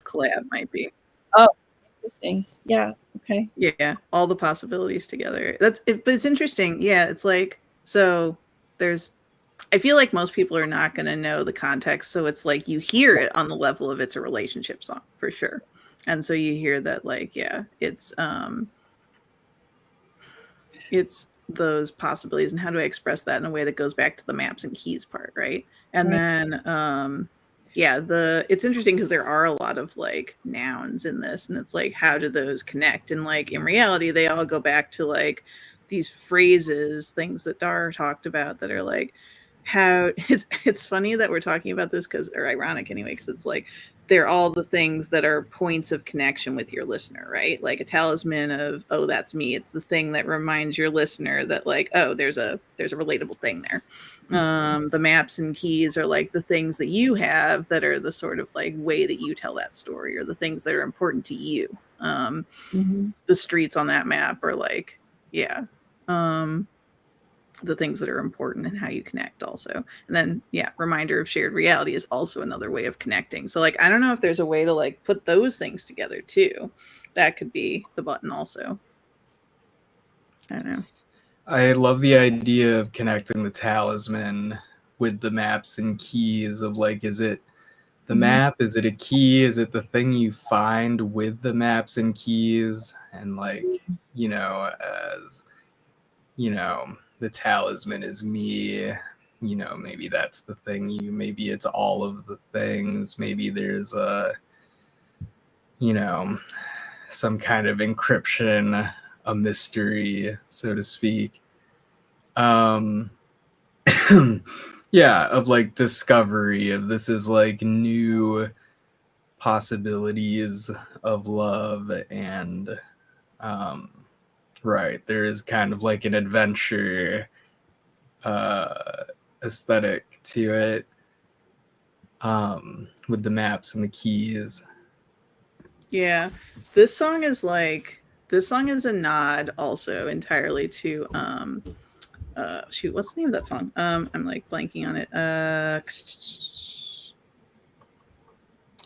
collab might be. Oh, interesting. Yeah. Okay. Yeah, all the possibilities together. That's it, but it's interesting. Yeah, it's like so there's I feel like most people are not going to know the context, so it's like you hear it on the level of it's a relationship song for sure. And so you hear that like yeah, it's those possibilities and how do I express that in a way that goes back to the maps and keys part, right? And then yeah, it's interesting because there are a lot of like nouns in this and it's like how do those connect? And like in reality they all go back to like these phrases, things that Dar talked about that are like how it's funny that we're talking about this because or ironic anyway because it's like they're all the things that are points of connection with your listener, right? Like a talisman of, oh, that's me. It's the thing that reminds your listener that like, oh, there's a relatable thing there. The maps and keys are like the things that you have that are the sort of like way that you tell that story or the things that are important to you. The streets on that map are like, yeah. The things that are important and how you connect also. And then yeah, reminder of shared reality is also another way of connecting. So like I don't know if there's a way to like put those things together too. That could be the button also. I don't know. I love the idea of connecting the talisman with the maps and keys of like, is it the map? Is it a key? Is it the thing you find with the maps and keys? And like, you know, as you know, the talisman is me, you know, maybe that's the thing maybe it's all of the things, maybe there's you know, some kind of encryption, a mystery, so to speak. Yeah, of like discovery of this is like new possibilities of love and right, there is kind of like an adventure aesthetic to it with the maps and the keys. Yeah, this song is a nod also entirely to shoot, what's the name of that song? I'm like blanking on it.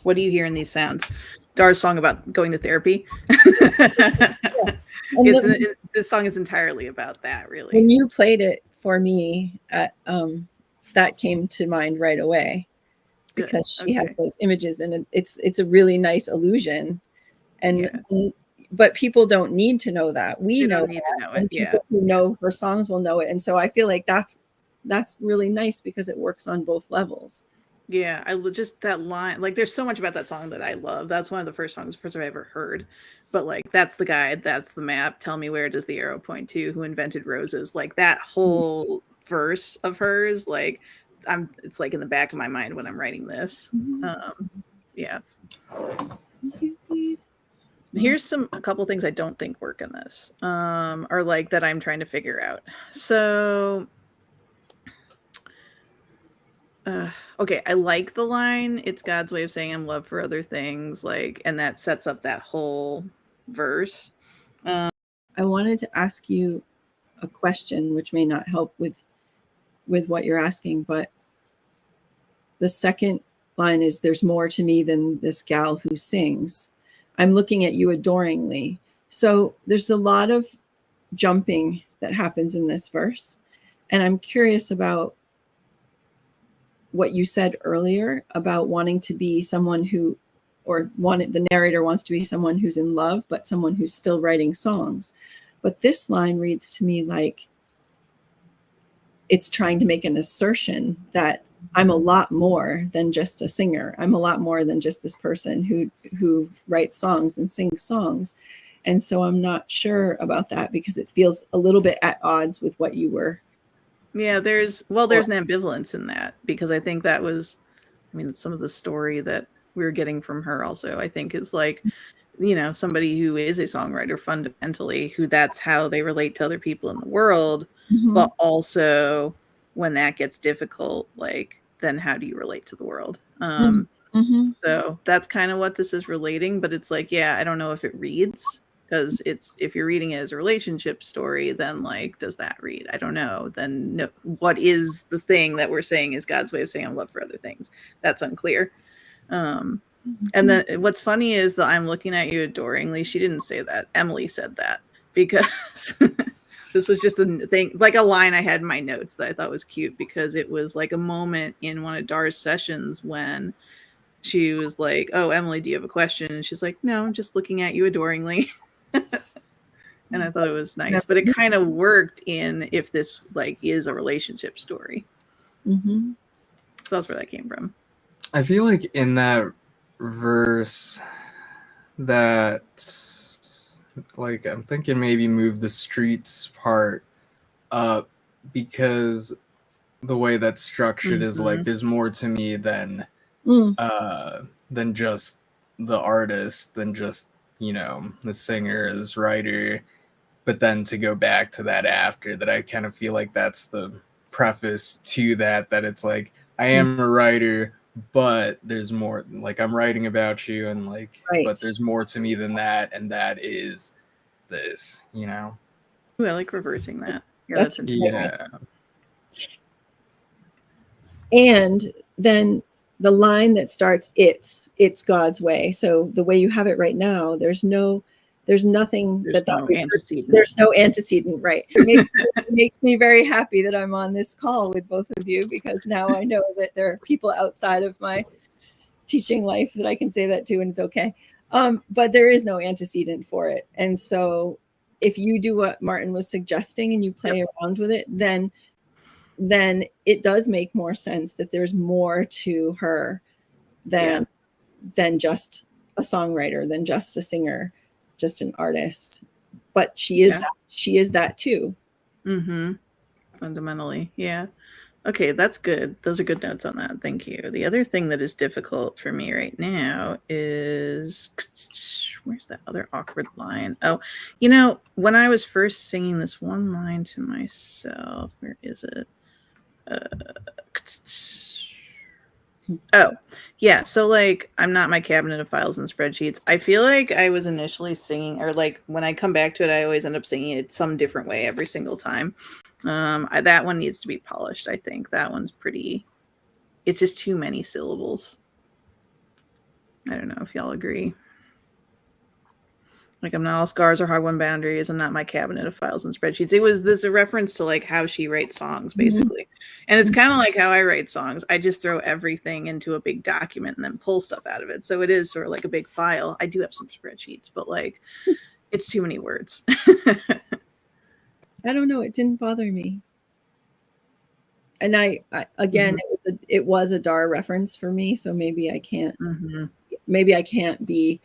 What do you hear in these sounds? Dar's song about going to therapy. This song is entirely about that, really. When you played it for me, that came to mind right away because she has those images, and it's a really nice illusion. But people don't need to know that. We know that, and people who know her songs will know it. And so I feel like that's really nice because it works on both levels. Yeah, I just that line, like there's so much about that song that I love. That's one of the first songs I've ever heard. But like that's the guide, that's the map. Tell me where does the arrow point to? Who invented roses? Like that whole verse of hers, like it's like in the back of my mind when I'm writing this. Yeah. Here's a couple things I don't think work in this, or like that I'm trying to figure out. So okay, I like the line, it's God's way of saying I'm loved for other things, like, and that sets up that whole verse. I wanted to ask you a question, which may not help with what you're asking, but the second line is, there's more to me than this gal who sings. I'm looking at you adoringly. So there's a lot of jumping that happens in this verse. And I'm curious about what you said earlier about wanting to be someone who, or the narrator wants to be someone who's in love, but someone who's still writing songs. But this line reads to me like it's trying to make an assertion that I'm a lot more than just a singer. I'm a lot more than just this person who writes songs and sings songs. And so I'm not sure about that because it feels a little bit at odds with what you were. Yeah, there's an ambivalence in that because I think that was, I mean, some of the story that we were getting from her also, I think is like, you know, somebody who is a songwriter fundamentally, who that's how they relate to other people in the world, but also when that gets difficult, like, then how do you relate to the world? So that's kind of what this is relating, but it's like, yeah, I don't know if it reads, because if you're reading it as a relationship story, then like, does that read? I don't know. Then no, what is the thing that we're saying is God's way of saying I'm loved for other things? That's unclear. And then what's funny is that I'm looking at you adoringly. She didn't say that. Emily said that because this was just a thing, like a line I had in my notes that I thought was cute because it was like a moment in one of Dar's sessions when she was like, "Oh, Emily, do you have a question?" And she's like, "No, I'm just looking at you adoringly." And I thought it was nice, but it kind of worked in if this like is a relationship story. Mm-hmm. So that's where that came from. I feel like in that verse that like I'm thinking maybe move the streets part up because the way that's structured is like there's more to me than just the artist, than just, you know, the singer, this writer. But then to go back to that after that, I kind of feel like that's the preface to that it's like I am a writer, but there's more, like I'm writing about you, and like but there's more to me than that, and that is this, you know. Ooh, I like reversing that. Yeah, That's yeah. And then the line that starts, it's God's way. So the way you have it right now, there's nothing there's no antecedent. There's no antecedent, right? It makes me very happy that I'm on this call with both of you, because now I know that there are people outside of my teaching life that I can say that to, and it's okay. But there is no antecedent for it. And so if you do what Martin was suggesting and you play around with it, then it does make more sense that there's more to her than just a songwriter, than just a singer, just an artist. But she is that too. Mm-hmm. Fundamentally, yeah. Okay, that's good. Those are good notes on that. Thank you. The other thing that is difficult for me right now is, where's that other awkward line? Oh, you know, when I was first singing this one line to myself, where is it? Oh, yeah. So, like, I'm not my cabinet of files and spreadsheets. I feel like I was initially singing, or like when I come back to it, I always end up singing it some different way every single time. That one needs to be polished. I think that one's pretty. It's just too many syllables. I don't know if y'all agree. Like, I'm not all scars or hard-won boundaries. I'm not my cabinet of files and spreadsheets. This a reference to like how she writes songs, basically. And it's kind of like how I write songs. I just throw everything into a big document and then pull stuff out of it. So it is sort of like a big file. I do have some spreadsheets, but like it's too many words. I don't know. It didn't bother me. And I again, it was a Dar reference for me. So maybe I can't, be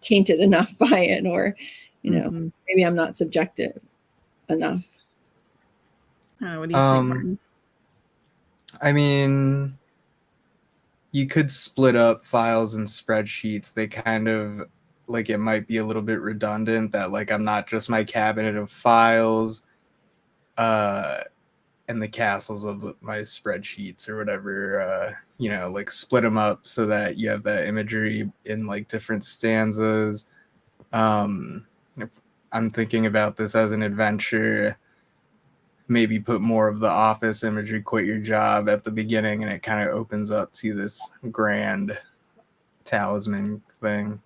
tainted enough by it, or, you know, maybe I'm not subjective enough. What do you think, Martin? I mean, you could split up files and spreadsheets. They kind of, like, it might be a little bit redundant that like I'm not just my cabinet of files and the castles of my spreadsheets or whatever. You know, like split them up so that you have that imagery in like different stanzas. If I'm thinking about this as an adventure, maybe put more of the office imagery, quit your job at the beginning, and it kind of opens up to this grand talisman thing.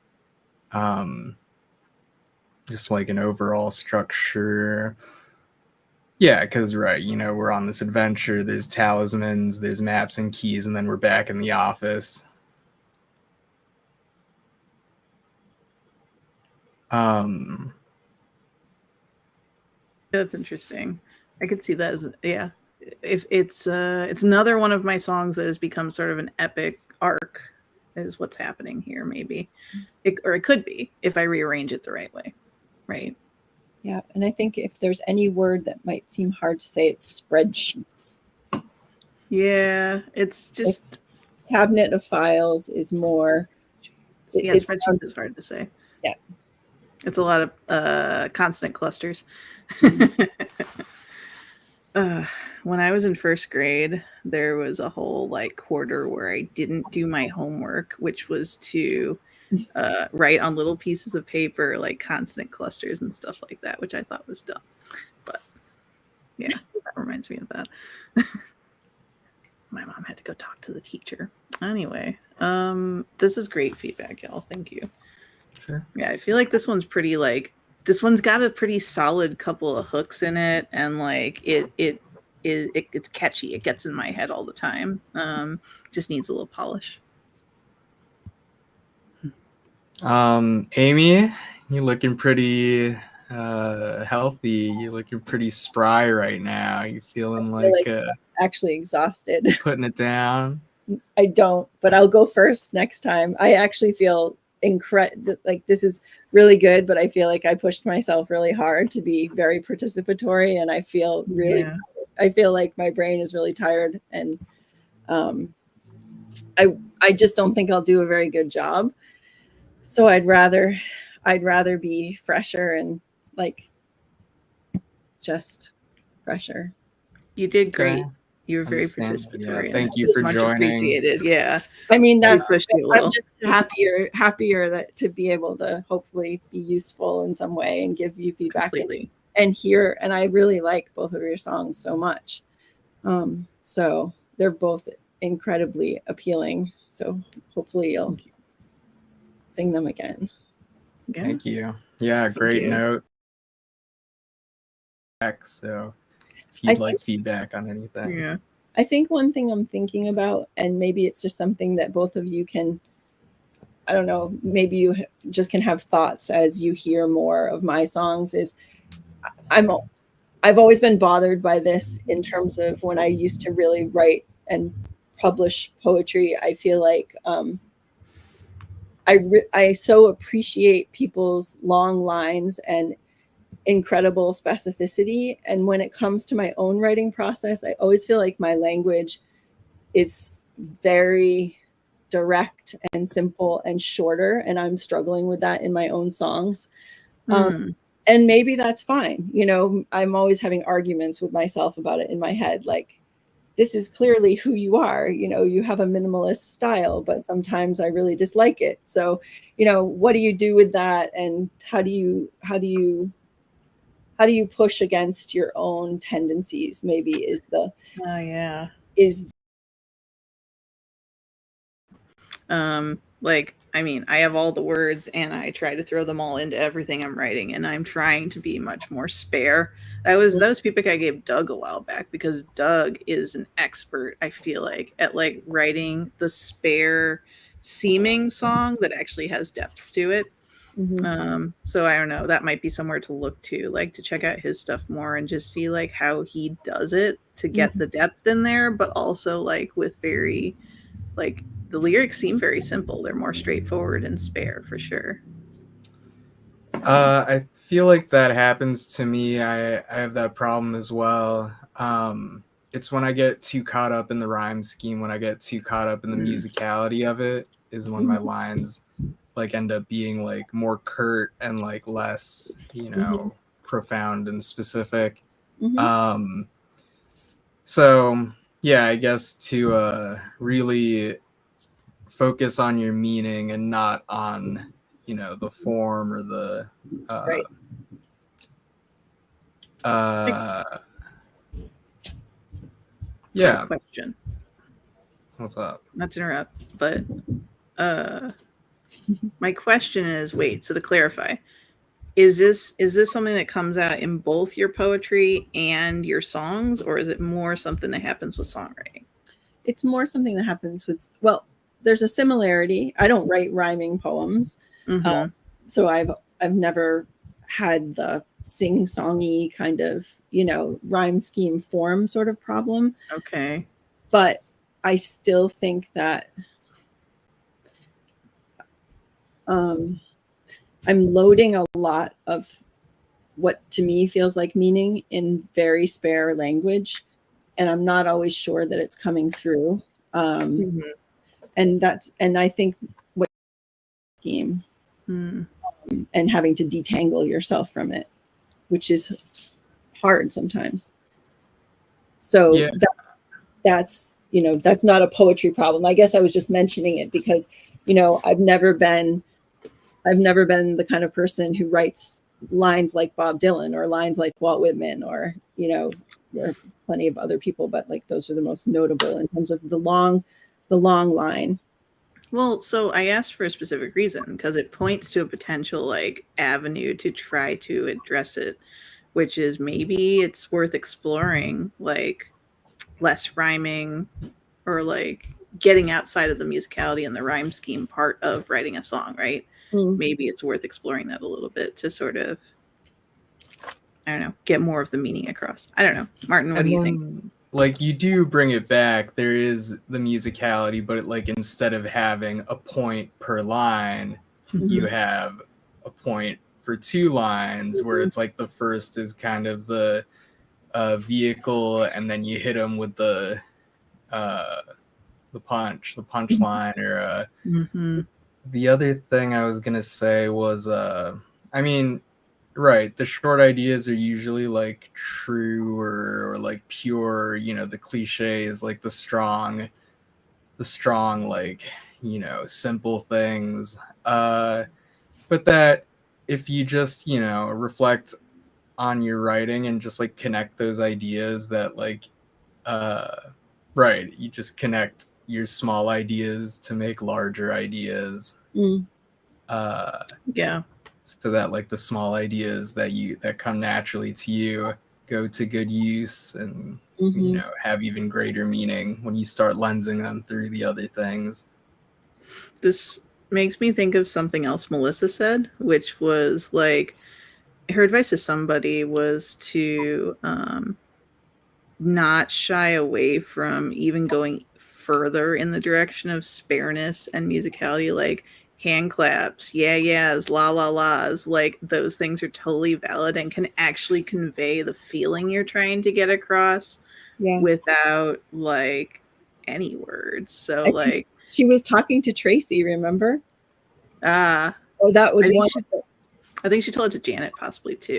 Just like an overall structure. Yeah, because, right, you know, we're on this adventure, there's talismans, there's maps and keys, and then we're back in the office. That's interesting. I could see that as, if it's another one of my songs that has become sort of an epic arc, is what's happening here. Maybe it could be if I rearrange it the right way, right? Yeah, and I think if there's any word that might seem hard to say, it's spreadsheets. Yeah, it's just cabinet of files is more. Spreadsheets is hard to say. Yeah, it's a lot of constant clusters. When I was in first grade, there was a whole like quarter where I didn't do my homework, which was to write on little pieces of paper like consonant clusters and stuff like that, which I thought was dumb. But yeah, that reminds me of that. My mom had to go talk to the teacher. Anyway, this is great feedback, y'all. Thank you. Sure. Yeah, I feel like this one's pretty like this one's got a pretty solid couple of hooks in it, and like it's catchy. It gets in my head all the time. Just needs a little polish. Amy, you're looking pretty healthy. You're looking pretty spry right now. You feeling like actually exhausted. putting it down? I don't, but I'll go first next time. I actually feel like this is really good, but I feel like I pushed myself really hard to be very participatory, and I feel really I feel like my brain is really tired, and I just don't think I'll do a very good job. So I'd rather be fresher and like just fresher. You did great. Okay. You were very participatory. Yeah, thank you for much joining. Appreciated. Yeah. I mean, I'm just happier that to be able to hopefully be useful in some way and give you feedback and hear. And I really like both of your songs so much. So they're both incredibly appealing. So hopefully you'll sing them again. Yeah. Thank you. Yeah, great note. So if you'd like feedback on anything. Yeah. I think one thing I'm thinking about, and maybe it's just something that both of you can, I don't know, maybe you just can have thoughts as you hear more of my songs, is I've always been bothered by this in terms of when I used to really write and publish poetry. I feel like I so appreciate people's long lines and incredible specificity. And when it comes to my own writing process, I always feel like my language is very direct and simple and shorter. And I'm struggling with that in my own songs. And maybe that's fine. You know, I'm always having arguments with myself about it in my head. Like, this is clearly who you are. You know, you have a minimalist style, but sometimes I really dislike it. So, you know, what do you do with that? And how do you push against your own tendencies? Maybe is like, I mean, I have all the words and I try to throw them all into everything I'm writing, and I'm trying to be much more spare. That was feedback I gave Doug a while back, because Doug is an expert, I feel like, at like writing the spare seeming song that actually has depth to it. So I don't know, that might be somewhere to look to, like to check out his stuff more and just see like how he does it to get the depth in there, but also like with very like the lyrics seem very simple. They're more straightforward and spare for sure. I feel like that happens to me. I have that problem as well. It's when I get too caught up in the rhyme scheme, when I get too caught up in the musicality of it, is when my lines like end up being like more curt and like less, you know, profound and specific. So yeah, I guess to really focus on your meaning and not on, you know, the form or the yeah. Question. What's up? Not to interrupt, but my question is, wait, so to clarify, is this something that comes out in both your poetry and your songs, or is it more something that happens with songwriting? It's more something that happens with, well, there's a similarity. I don't write rhyming poems. So I've never had the sing-songy kind of, you know, rhyme scheme form sort of problem. Okay. But I still think that I'm loading a lot of what to me feels like meaning in very spare language, and I'm not always sure that it's coming through. And I think what scheme and having to detangle yourself from it, which is hard sometimes. So that's, you know, that's not a poetry problem. I guess I was just mentioning it because, you know, I've never been the kind of person who writes lines like Bob Dylan or lines like Walt Whitman, or, you know, plenty of other people, but like those are the most notable in terms of the long line. Well, so I asked for a specific reason because it points to a potential like avenue to try to address it, which is maybe it's worth exploring like less rhyming or like getting outside of the musicality and the rhyme scheme part of writing a song, right? Maybe it's worth exploring that a little bit to sort of, I don't know, get more of the meaning across. I don't know. Martin, what do you think? Like, you do bring it back. There is the musicality, but like instead of having a point per line, you have a point for 2 lines, where it's like the first is kind of the vehicle, and then you hit them with the punchline, or the other thing I was gonna say was, I mean, right, the short ideas are usually like true or like pure, you know, the cliches, like the strong, like, you know, simple things. But that if you just, you know, reflect on your writing and just like connect those ideas, that like, right, you just connect your small ideas to make larger ideas. Yeah. So that like the small ideas that come naturally to you go to good use, and you know, have even greater meaning when you start lensing them through the other things. This makes me think of something else Melissa said, which was like her advice to somebody was to not shy away from even going further in the direction of spareness and musicality, like hand claps, yeah, yeahs, la la las. Like those things are totally valid and can actually convey the feeling you're trying to get across without like any words. So like she was talking to Tracy, remember? Oh, that was one. I think she told it to Janet possibly too.